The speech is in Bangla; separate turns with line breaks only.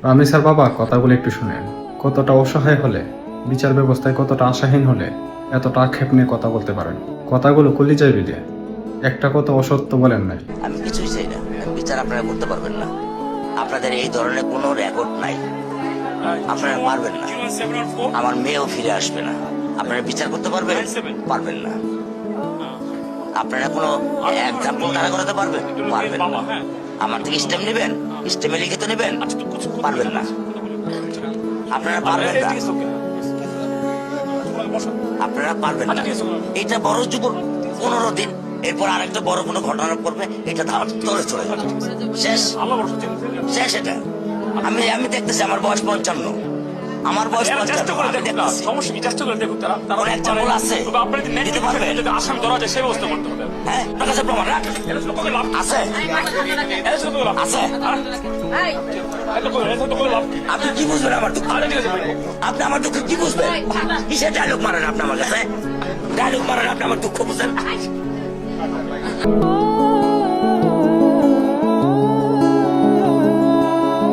রামনি স্যার বাবা, কথাগুলো একটু শুনেন। কতটা অসহায় হলে, বিচার ব্যবস্থায় কতটা আশাহীন হলে এতটা আক্ষেপ নিয়ে কথা বলতে পারেন। কথাগুলো কলিজায় বিদে, একটা কথা অসত্য বলেন নাই।
আমি কিছুই চাই না, বিচার আপনারা করতে পারবেন না। আপনাদের এই ধরনের কোনো রেকর্ড নাই, আপনারা পারবেন না। আমার মেয়েও ফিরে আসবে না। আপনারা বিচার করতে পারবেন? পারবেন না। আপনারা কোনো এক্সাম্পল দাঁড়া করাতে পারবেন? পারবেন না। আমার থেকে স্টেম নেবেন, স্টেমে লিখিত নেবেন? পারবেন না। আপনারা পারবেন না। আপনারা পারবেন না। এটা বড় যুব 15 দিন, এরপর আরেকটা বড় কোনো ঘটনা করবে, এটা ধরে চলে যাবে। শেষ শেষ এটা। আমি দেখতেছি আমার বয়স 55, আমার বয়স 55, আমি দেখতেছি। কোন এক্সাম্পল আছে দিতে পারবে? হ্যাঁ, আপনার কাছে প্রমাণ রাখ আছে? আছে? আপনি কি বুঝবেন আমার দুঃখ? আপনি আমার দুঃখ কি বুঝবেন? কিসের ডায়লগ মারেন আপনি আমার কাছে? ডায়লগ মারেন আপনি আমার দুঃখ বুঝেন?